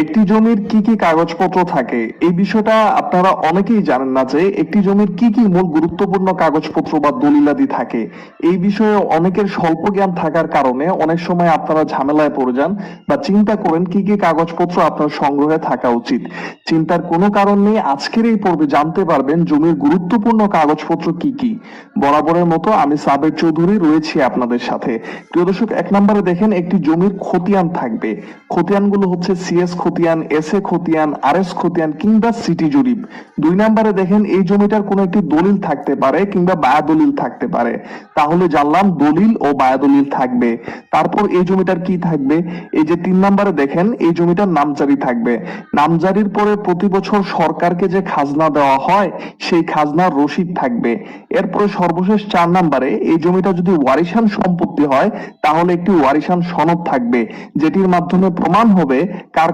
একটি জমির কি কি কাগজপত্র থাকে এই বিষয়টা আপনারা অনেকেই জানেন না যে একটি জমির কি কি মূল গুরুত্বপূর্ণ কাগজপত্র বা দলিলাদি থাকে। এই বিষয়ে অনেকের স্বল্প জ্ঞান থাকার কারণে অনেক সময় আপনারা ঝামেলায় পড়ে যান বা চিন্তা করেন কি কি কাগজপত্র আপনার সংগ্রহে থাকা উচিত। চিন্তার কোনো কারণ নেই, আজকের এই পর্বে জানতে পারবেন জমির গুরুত্বপূর্ণ কাগজপত্র কি কি। বরাবরের মতো আমি সাবের চৌধুরী রয়েছি আপনাদের সাথে। প্রিয় দর্শক, 1 নম্বরে দেখেন একটি জমির খতিয়ান থাকবে। খতিয়ানগুলো হচ্ছে সিএস খতিয়ান, এসএ খতিয়ান, আরএস খতিয়ান কিংবা সিটি জরিপ। 2 নম্বরে দেখেন এই জমিটার কোনো একটি দলিল থাকতে পারে কিংবা বায়াদলিল থাকতে পারে। তাহলে জানলাম দলিল ও বায়াদলিল থাকবে। তারপর এই জমিটার কি থাকবে, এই যে 3 নম্বরে দেখেন এই জমিটার নামজারি থাকবে। নামজারির পরে প্রতি বছর সরকারকে যে খাজনা দেওয়া হয় সেই খাজনার রসিদ থাকবে। এরপরে সর্বশেষ 4 নম্বরে এই জমিটা যদি ওয়ারিশান সম্পত্তি হয় তাহলে একটি ওয়ারিশান সনদ থাকবে, যেটির মাধ্যমে প্রমাণ হবে কার